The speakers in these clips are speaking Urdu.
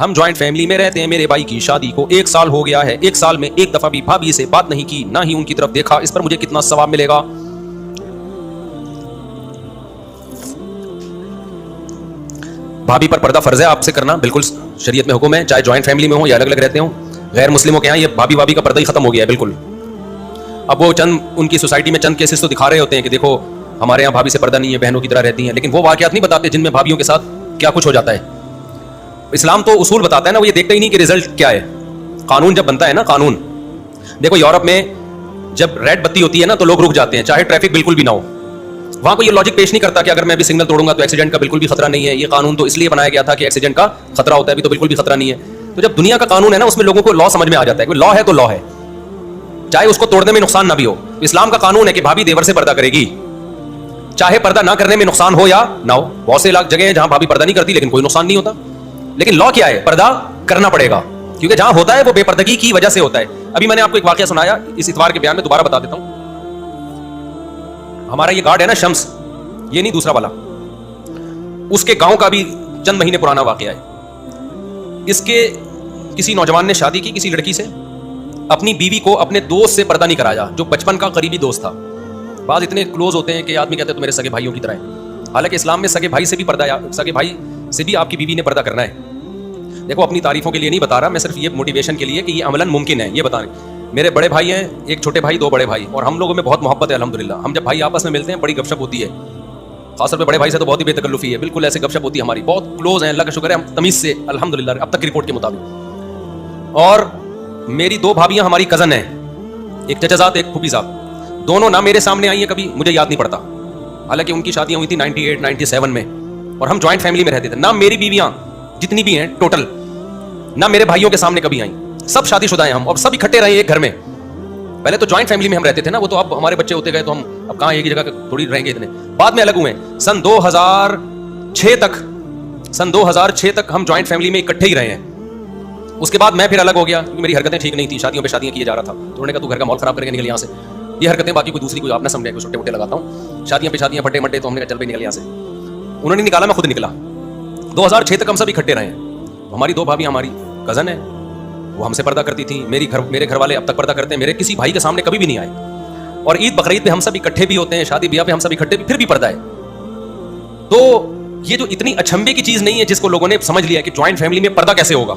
ہم جوائنٹ فیملی میں رہتے ہیں. میرے بھائی کی شادی کو 1 سال ہو گیا ہے. 1 سال میں ایک دفعہ بھی بھابھی سے بات نہیں کی, نہ ہی ان کی طرف دیکھا. اس پر مجھے کتنا ثواب ملے گا؟ بھابھی پر پردہ فرض ہے آپ سے کرنا, بالکل شریعت میں حکم ہے, چاہے جوائنٹ فیملی میں ہوں یا الگ الگ رہتے ہوں. غیر مسلموں کے یہاں یہ بھابھی کا پردہ ہی ختم ہو گیا ہے بالکل. اب وہ چند ان کی سوسائٹی میں چند کیسز تو دکھا رہے ہوتے ہیں کہ دیکھو ہمارے یہاں بھابھی سے پردہ نہیں ہے, بہنوں کی طرح رہتی ہیں, لیکن وہ واقعات نہیں بتاتے جن میں بھابھیوں کے ساتھ کیا کچھ ہو جاتا ہے. اسلام تو اصول بتاتا ہے نا, وہ یہ دیکھتا ہی نہیں کہ رزلٹ کیا ہے. قانون جب بنتا ہے نا, قانون دیکھو یورپ میں جب ریڈ بتی ہوتی ہے نا تو لوگ رک جاتے ہیں چاہے ٹریفک بالکل بھی نہ ہو. وہاں کو یہ لاجک پیش نہیں کرتا کہ اگر میں بھی سگنل توڑوں گا تو ایکسیڈنٹ کا بالکل بھی خطرہ نہیں ہے. یہ قانون تو اس لیے بنایا گیا تھا کہ ایکسیڈنٹ کا خطرہ ہوتا ہے, ابھی تو بالکل بھی خطرہ نہیں ہے. تو جب دنیا کا قانون ہے نا اس میں لوگوں کو لا سمجھ میں آ جاتا ہے کہ لا ہے تو لا ہے, چاہے اس کو توڑنے میں نقصان نہ بھی ہو. اسلام کا قانون ہے کہ بھابھی دیور سے پردہ کرے گی, چاہے پردہ نہ کرنے میں نقصان ہو یا نہ ہو. بہت سے جگہ ہیں جہاں بھابھی پردہ نہیں کرتی لیکن کوئی نقصان نہیں ہوتا, لیکن لا کیا ہے, پردہ کرنا پڑے گا, کیونکہ جہاں ہوتا ہے وہ بے پردگی کی وجہ سے ہوتا ہے. ابھی میں نے آپ کو ایک واقعہ سنایا, اس اتوار کے بیان میں دوبارہ بتا دیتا ہوں. ہمارا یہ گارڈ ہے نا شمس, یہ نہیں دوسرا والا, اس کے گاؤں کا بھی چند مہینے پرانا واقعہ ہے. اس کے کسی نوجوان نے شادی کی کسی لڑکی سے, اپنی بیوی کو اپنے دوست سے پردہ نہیں کرایا جو بچپن کا قریبی دوست تھا. بعض اتنے کلوز ہوتے ہیں کہ آدمی کہتے ہیں تو میرے سگے بھائیوں کی طرح ہے. حالانکہ اسلام میں سگے بھائی سے بھی پردہ, سگے بھائی سے بھی آپ کی بیوی نے پردہ کرنا ہے. دیکھو اپنی تعریفوں کے لیے نہیں بتا رہا میں, صرف یہ موٹیویشن کے لیے کہ یہ عملاً ممکن ہے. یہ بتانے میرے بڑے بھائی ہیں, ایک چھوٹے بھائی, 2 بڑے بھائی, اور ہم لوگوں میں بہت محبت ہے الحمدللہ. ہم جب بھائی آپس میں ملتے ہیں بڑی گپ شپ ہوتی ہے, خاص طور پہ بڑے بھائی سے تو بہت ہی بے تکلفی ہے, بالکل ایسے گپ شپ ہوتی ہے ہماری, بہت کلوز ہیں اللہ کا شکر ہے, ہم تمیز سے الحمدللہ اب تک کی رپورٹ کے مطابق. اور میری 2 بھابیاں ہماری کزن ہیں, ایک چچا زاد ایک پھوپھی صاحب, دونوں نہ میرے سامنے آئی ہیں کبھی, مجھے یاد نہیں پڑتا, حالانکہ ان کی شادیاں ہوئی تھی 98 97 میں, اور ہم جوائنٹ فیملی میں رہتے تھے. نہ میری بیویاں جتنی بھی ہیں ٹوٹل, نہ میرے بھائیوں کے سامنے کبھی آئیں. سب شادی شدہ ہیں ہم, اور سب اکٹھے رہے ایک گھر میں. پہلے تو جوائنٹ فیملی میں ہم رہتے تھے نا, وہ تو اب ہمارے بچے ہوتے گئے تو ہم اب کہاں ایک ہی جگہ تھوڑی رہیں گے اتنے, بعد میں الگ ہوئے. سن 2006 تک ہم جوائنٹ فیملی میں اکٹھے ہی رہے ہیں. اس کے بعد میں پھر الگ ہو گیا کیونکہ میری حرکتیں ٹھیک نہیں تھی, شادیوں پہ شادیاں کیے جا رہا تھا. تو انہوں نے کہا تو گھر کا ماحول خراب کر کے نکل یہاں سے, یہ حرکتیں باقی کوئی دوسری کوئی آپ نہ سمجھے, کوئی چھوٹے موٹے لگاتا ہوں, شادیاں پہ شادیاں پھٹے مٹے, تو ہم نے کہا چل بھائی نکل یہاں سے. انہوں نے نکالا, میں خود نکلا. 2006 تک ہم سب اکٹھے رہے ہیں. ہماری 2 بھابھی ہماری کزن ہیں, وہ ہم سے پردہ کرتی تھیں. میرے گھر والے اب تک پردہ کرتے ہیں, میرے کسی بھائی کے سامنے کبھی بھی نہیں آئے. اور عید بقرعید پہ ہم سب اکٹھے بھی ہوتے ہیں, شادی بیاہ پہ ہم سب اکٹھے, پھر بھی پردہ ہے. تو یہ جو اتنی اچھمبے کی چیز نہیں ہے جس کو لوگوں نے سمجھ لیا کہ جوائنٹ فیملی میں پردہ کیسے ہوگا,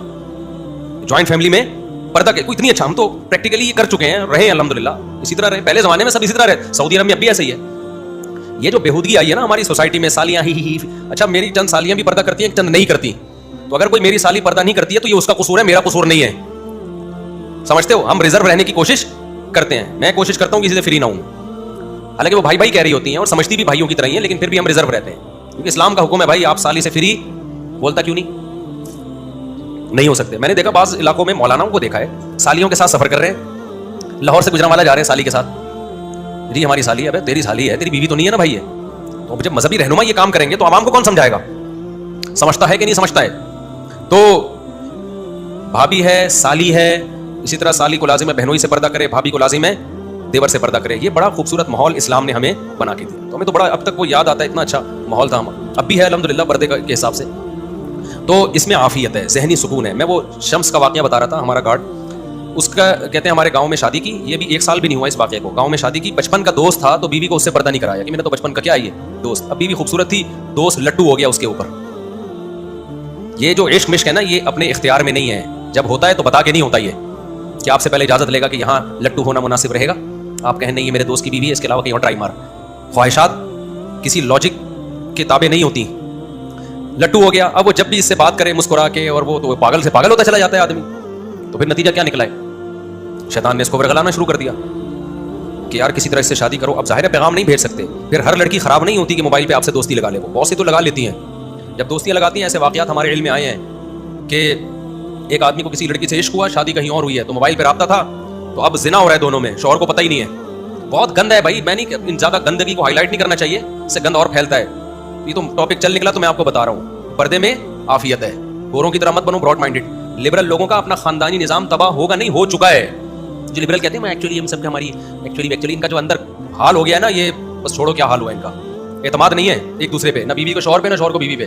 جوائنٹ فیملی میں پردہ کوئی اتنی اچھا, ہم تو پریکٹیکلی یہ کر چکے ہیں, رہے ہیں الحمدللہ, اسی طرح رہے. پہلے زمانے میں سب اسی طرح رہے, سعودی عرب میں اب بھی ایسے ہی ہے. یہ جو بےہودگی آئی ہے نا ہماری سوسائٹی میں, سالیاں ہی اچھا میری چند سالیاں بھی پردہ کرتی ہیں, چند نہیں کرتی. تو اگر کوئی میری سالی پردہ نہیں کرتی ہے تو یہ اس کا قصور ہے, میرا قصور نہیں ہے. سمجھتے ہو, ہم ریزرو رہنے کی کوشش کرتے ہیں. میں کوشش کرتا ہوں کسی سے فری نہ ہوں, حالانکہ وہ بھائی بھائی کہہ رہی ہوتی ہیں اور سمجھتی بھی بھائیوں کی طرح ہی ہیں, لیکن پھر بھی ہم ریزرو رہتے ہیں کیونکہ اسلام کا حکم ہے بھائی آپ سالی سے فری. بولتا کیوں نہیں ہو سکتے. میں نے دیکھا بعض علاقوں میں مولاناؤں کو دیکھا ہے سالیوں کے ساتھ سفر کر رہے ہیں, لاہور سے گجرانوالہ جا رہے ہیں سالی کے ساتھ, جی ہماری سالی ہے, ابے تیری سالی ہے, تیری بیوی تو نہیں ہے نا بھائی ہے. تو جب مذہبی رہنما یہ کام کریں گے تو عوام کو کون سمجھائے گا, سمجھتا ہے کہ نہیں سمجھتا ہے. تو بھابھی ہے, سالی ہے, اسی طرح سالی کو لازم ہے بہنوئی سے پردہ کرے, بھابھی کو لازم ہے دیور سے پردہ کرے. یہ بڑا خوبصورت ماحول اسلام نے ہمیں بنا کے دیا. تو ہمیں تو بڑا اب تک وہ یاد آتا ہے, اتنا اچھا ماحول تھا, اب بھی ہے الحمدللہ پردے کے حساب سے. تو اس میں عافیت ہے, ذہنی سکون ہے. میں وہ شمس کا واقعہ بتا رہا تھا, ہمارا گارڈ, اس کا کہتے ہیں ہمارے گاؤں میں شادی کی, یہ بھی 1 سال بھی نہیں ہوا اس واقعے کو, گاؤں میں شادی کی, بچپن کا دوست تھا تو بیوی کو اس سے پردہ نہیں کرایا کہ میں نے تو بچپن کا کیا ہے یہ دوست. اب بیوی خوبصورت تھی, دوست لٹو ہو گیا اس کے اوپر. یہ جو عشق مشق ہے نا یہ اپنے اختیار میں نہیں ہے, جب ہوتا ہے تو بتا کے نہیں ہوتا, یہ کہ آپ سے پہلے اجازت لے گا کہ یہاں لٹو ہونا مناسب رہے گا, آپ کہیں نہیں یہ میرے دوست کی بیوی ہے, اس کے علاوہ کہیں اور ٹرائی مار. خواہشات کسی لاجک کے تابع نہیں ہوتی, لٹو ہو گیا. اب وہ جب بھی اس سے بات کرے مسکرا کے, اور وہ تو پاگل سے پاگل ہوتا چلا جاتا ہے آدمی. تو پھر نتیجہ کیا نکلا ہے, شیطان نے اس کو ورگلانا شروع کر دیا کہ یار کسی طرح اس سے شادی کرو. اب ظاہر ہے پیغام نہیں بھیج سکتے, پھر ہر لڑکی خراب نہیں ہوتی کہ موبائل پہ آپ سے دوستی لگا لے, وہ بہت سی تو لگا لیتی ہیں. جب دوستیاں لگاتی ہیں, ایسے واقعات ہمارے علم میں آئے ہیں کہ ایک آدمی کو کسی لڑکی سے عشق ہوا, شادی کہیں اور ہوئی ہے, تو موبائل پہ رابطہ تھا, تو اب زنا ہو رہا ہے دونوں میں, شوہر کو پتہ ہی نہیں ہے. بہت گند ہے بھائی, میں نہیں زیادہ گندگی کو ہائی لائٹ نہیں کرنا چاہیے, اس سے گند اور پھیلتا ہے. یہ تو ٹاپک چل نکلا تو میں آپ کو بتا رہا ہوں, پردے میں عافیت ہے. گوروں کی طرح مت بنو براڈ مائنڈڈ. لبرل لوگوں کا اپنا خاندانی نظام تباہ ہوگا نہیں, ہو چکا ہے. جو لبرل کہتے ہیں میں ایکچولی ہم سب کا ہماری ایکچولی ان کا جو اندر حال ہو گیا ہے نا, یہ بس چھوڑو کیا حال ہوا ان کا, اعتماد نہیں ہے ایک دوسرے پہ, نہ بیوی کو شوہر پہ, نہ شوہر کو بیوی پہ.